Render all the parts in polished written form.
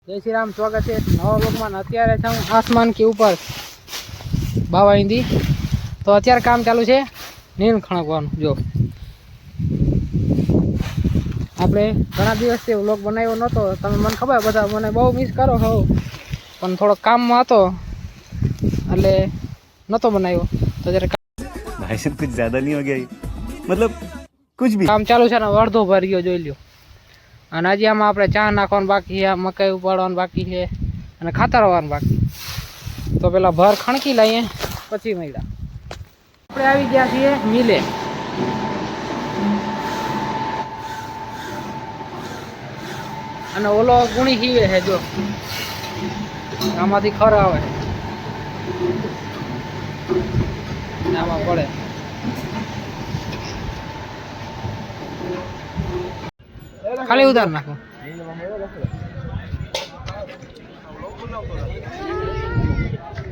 जय श्री राम। स्वागत है नवा ब्लॉगમાં। અત્યારે છે હું આસમાન કે ઉપર બાવા હિન્દી તો અત્યારે કામ ચાલુ છે નીંદ ખણકવાનું। જો આપણે ઘણા દિવસથી વ્લોગ બનાવ્યો નહોતો, તમે મને ખબર બધા મને બહુ મિસ કરો છો, પણ થોડો કામમાં હતો એટલે નહોતો બનાવ્યો। તો અત્યારે भाई साहब कुछ ज्यादा नहीं हो गया ये? मतलब कुछ भी કામ ચાલુ છે ને અડધો ભરી ગયો જોઈ લ્યો। અને હજી આમાં આપણે ચા નાખવાનું બાકી છે, મકાઈ ઉપાડવાનું બાકી છે અને ખાતર વાળવાનું બાકી। તો પેલા ભર ખણકી લઈએ પછી મળ્યા। આપણે આવી ગયા છીએ મિલે। અને ઓલો ગુણી હીવે છે, જો આમાંથી ખર આવે આમાં પડે। ખાલી ઉધાર નાખો।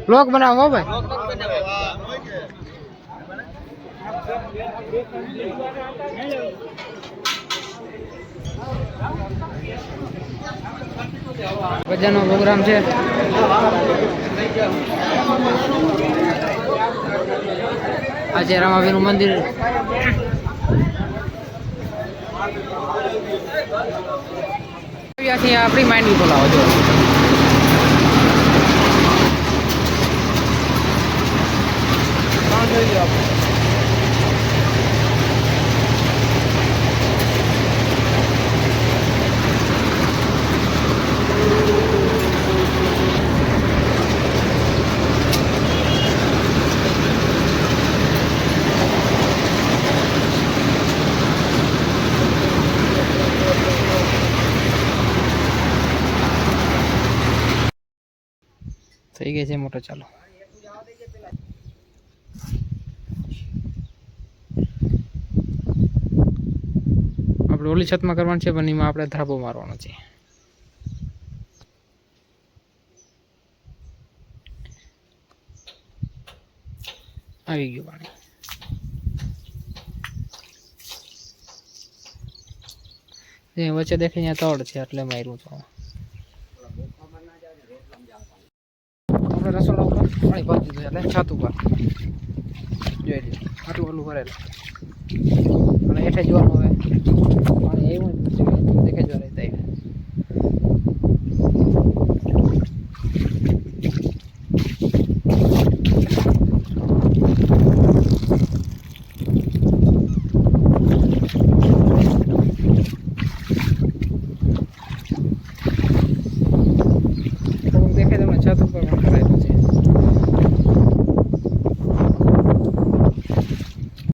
બ્લોગ બનાવો હો ભાઈ। ભજનનો પ્રોગ્રામ છે। આજે રામાવીરનું મંદિર આપણી માઇન્ડ બોલાવો। જો જોઈ લો આપણે થઈ ગઈ છે મોટો। ચાલો આપણે ઓલી છતમાં કરવાનું છે, પણ એમાં આપણે ધાબો મારવાનો છે। આવી ગયું પાણી। વચ્ચે દેખી ત્યાં તળ છે એટલે માર્યું છે। આપણે રસોડા ઉપર પાણી ભરી દીધું એટલે છત ઉપર જોઈ લો આટલું ઓલું ભરેલું। અને હેઠે જોવાનું હવે પાણી એવું દેખે જો રહેતા। દેખે તમને છત ઉપર